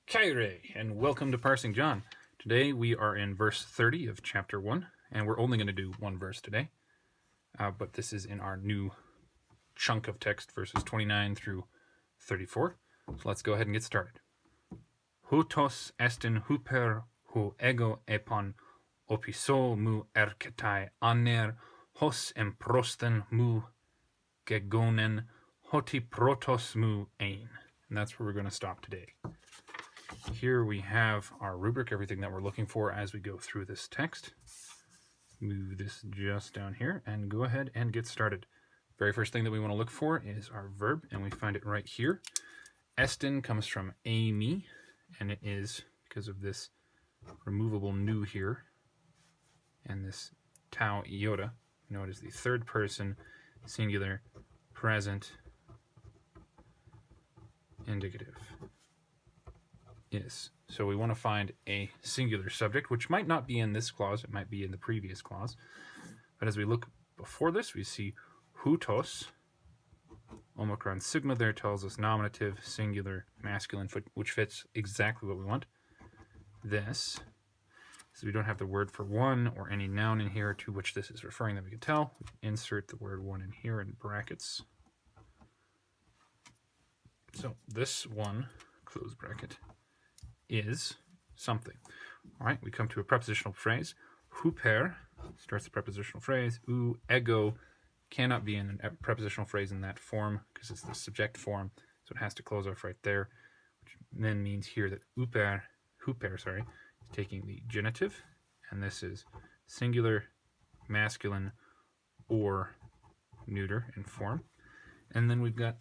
Koine, and welcome to Parsing John. Today we are in verse 30 of chapter 1, and we're only going to do one verse today. But this is in our new chunk of text, verses 29 through 34. So let's go ahead and get started. Houtos estin huper hu ego epon opiso mu erketai aner hos emprosten mu gegonen hoti protos mu ein. And that's where we're going to stop today. Here we have our rubric, everything that we're looking for as we go through this text. Move this just down here and go ahead and get started. Very first thing that we want to look for is our verb, and we find it right here. Estin comes from eimi, and it is because of this removable nu here and this tau iota. You know, it is the third person singular present indicative. Yes, so we want to find a singular subject, which might not be in this clause, it might be in the previous clause. But as we look before this, we see houtos, omicron sigma there tells us nominative, singular, masculine, which fits exactly what we want. This, so we don't have the word for one or any noun in here to which this is referring that we can tell. We insert the word one in here in brackets. So this one, close bracket, is something. All right, we come to a prepositional phrase. Huper starts the prepositional phrase. U ego cannot be in a prepositional phrase in that form because it's the subject form, so it has to close off right there, which then means here that huper, is taking the genitive, and this is singular, masculine, or neuter in form. And then we've got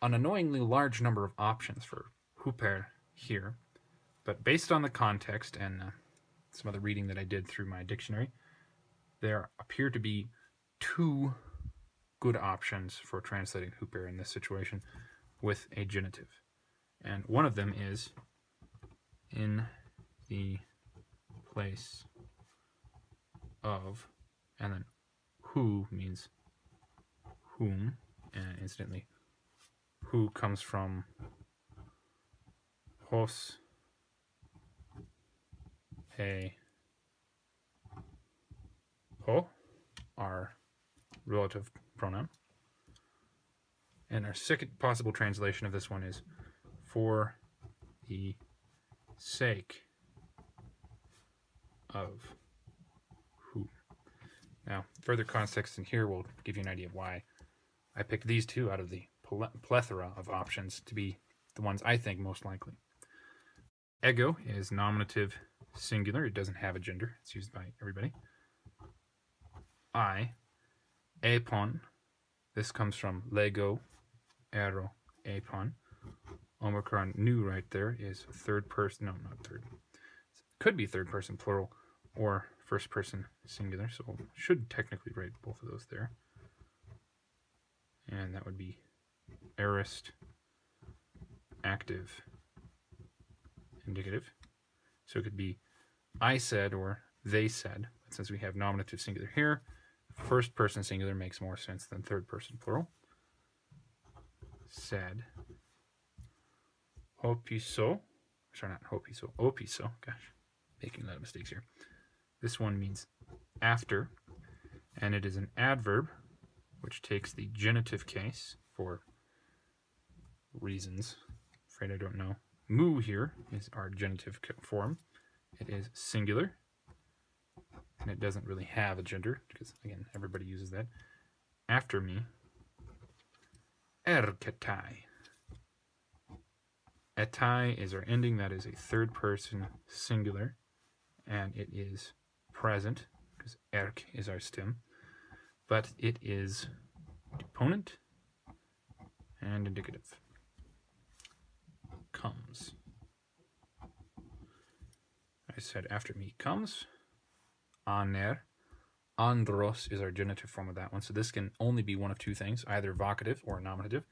an annoyingly large number of options for huper here. But based on the context and some other reading that I did through my dictionary, there appear to be two good options for translating huper in this situation with a genitive. And one of them is in the place of, and then who means whom, and incidentally, who comes from hos, ho, our relative pronoun. And our second possible translation of this one is for the sake of who. Now, further context in here will give you an idea of why I picked these two out of the plethora of options to be the ones I think most likely. Ego is nominative singular. It doesn't have a gender. It's used by everybody. I, epon. This comes from lego, ero, epon. Omicron nu right there is third person. No, not third. It could be third person plural or first person singular. So we should technically write both of those there. And that would be aorist, active, indicative. So it could be I said or they said. But since we have nominative singular here, first person singular makes more sense than third person plural. Said. Hopiso. Sorry, not hopiso. Opiso. Gosh, making a lot of mistakes here. This one means after, and it is an adverb which takes the genitive case for reasons. Afraid I don't know. Mu here is our genitive form. It is singular, and it doesn't really have a gender because, again, everybody uses that. After me, erketai. Etai is our ending. That is a third person singular, and it is present because erk is our stem, but it is deponent and indicative. Comes. I said after me comes. Aner. Andros is our genitive form of that one. So this can only be one of two things, either vocative or nominative.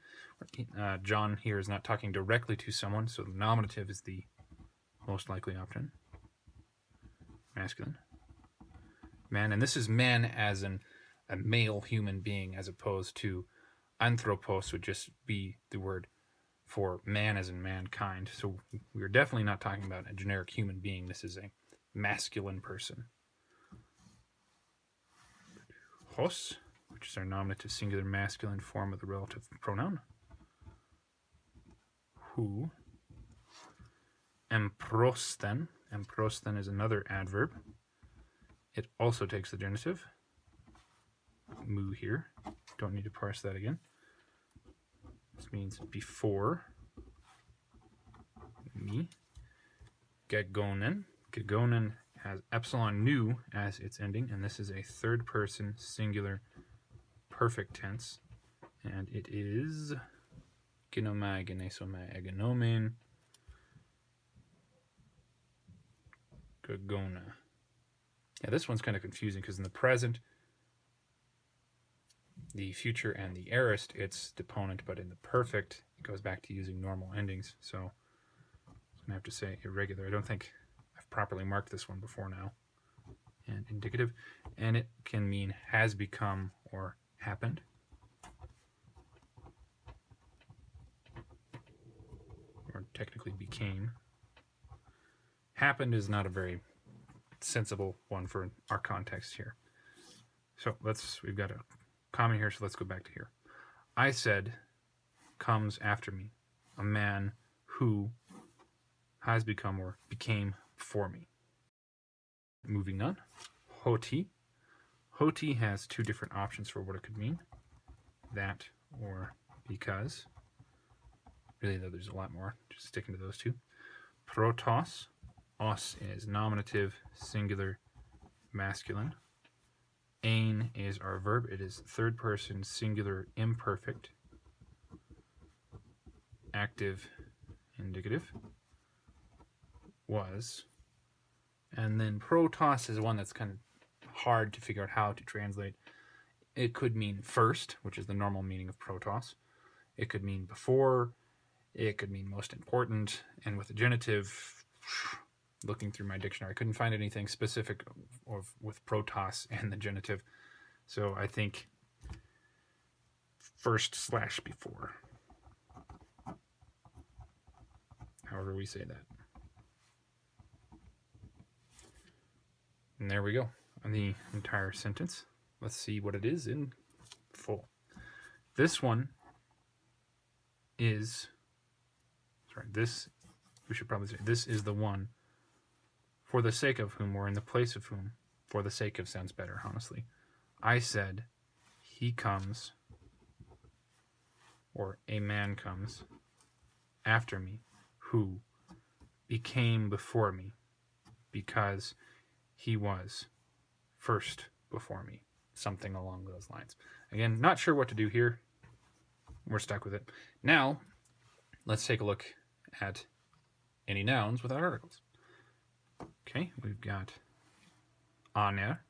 John here is not talking directly to someone, so nominative is the most likely option. Masculine. Man, and this is man as in a male human being as opposed to anthropos would just be the word for man as in mankind. So we're definitely not talking about a generic human being. This is a masculine person. Hos, which is our nominative singular masculine form of the relative pronoun. Who. Emprosten. Emprosten is another adverb. It also takes the genitive. Mu here. Don't need to parse that again. This means before me. Gegonen. Gegonen has epsilon nu as its ending, and this is a third person singular perfect tense. And it is genomai, genesomai, egenomen, gegona. Yeah, this one's kind of confusing because in the present, the future, and the aorist, it's deponent, but in the perfect, it goes back to using normal endings. So I'm going to have to say irregular. I don't think I've properly marked this one before now. And indicative. And it can mean has become or happened. Or technically became. Happened is not a very sensible one for our context here. So we've got a comma here, so let's go back to here. I said comes after me, a man who has become or became before me. Moving on. Hoti. Hoti has two different options for what it could mean. That or because. Really, though, there's a lot more. Just sticking to those two. Protos. Os is nominative, singular, masculine. Ein is our verb. It is third person, singular, imperfect. Active, indicative. Was. And then protos is one that's kind of hard to figure out how to translate. It could mean first, which is the normal meaning of protos. It could mean before. It could mean most important. And with the genitive, looking through my dictionary, I couldn't find anything specific with protos and the genitive. So I think first/before. However we say that. And there we go on the entire sentence. Let's see what it is in full. This one is, we should probably say, this is the one for the sake of whom, or in the place of whom. For the sake of sounds better, honestly. I said, he comes, or a man comes, after me, who became before me, because he was first before me. Something along those lines. Again, not sure what to do here. We're stuck with it. Now, let's take a look at any nouns without articles. Okay, we've got aner,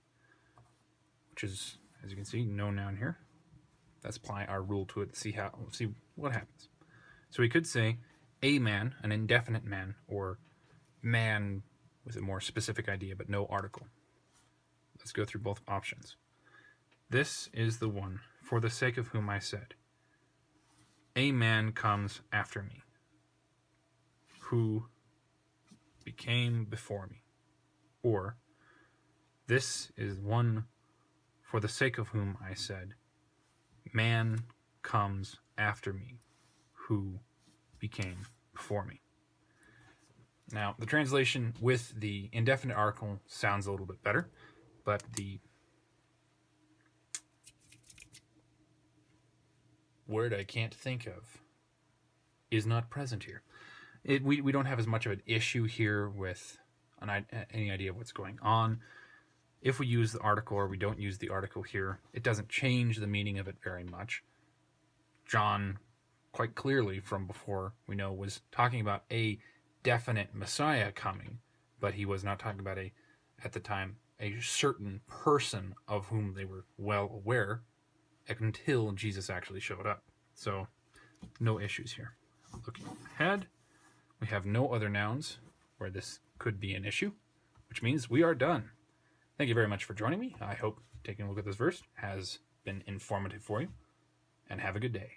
which is, as you can see, no noun here. Let's apply our rule to it, see what happens. So we could say a man, an indefinite man, or man with a more specific idea, but no article. Let's go through both options. This is the one for the sake of whom I said, a man comes after me, who became before me. Or, this is one for the sake of whom I said, man comes after me, who became before me. Now, the translation with the indefinite article sounds a little bit better, but the word I can't think of is not present here. We don't have as much of an issue here with any idea of what's going on. If we use the article or we don't use the article here, it doesn't change the meaning of it very much. John, quite clearly from before, we know, was talking about a definite Messiah coming, but he was not talking about at the time, a certain person of whom they were well aware until Jesus actually showed up. So, no issues here. Looking ahead, we have no other nouns where this could be an issue, which means we are done. Thank you very much for joining me. I hope taking a look at this verse has been informative for you, and have a good day.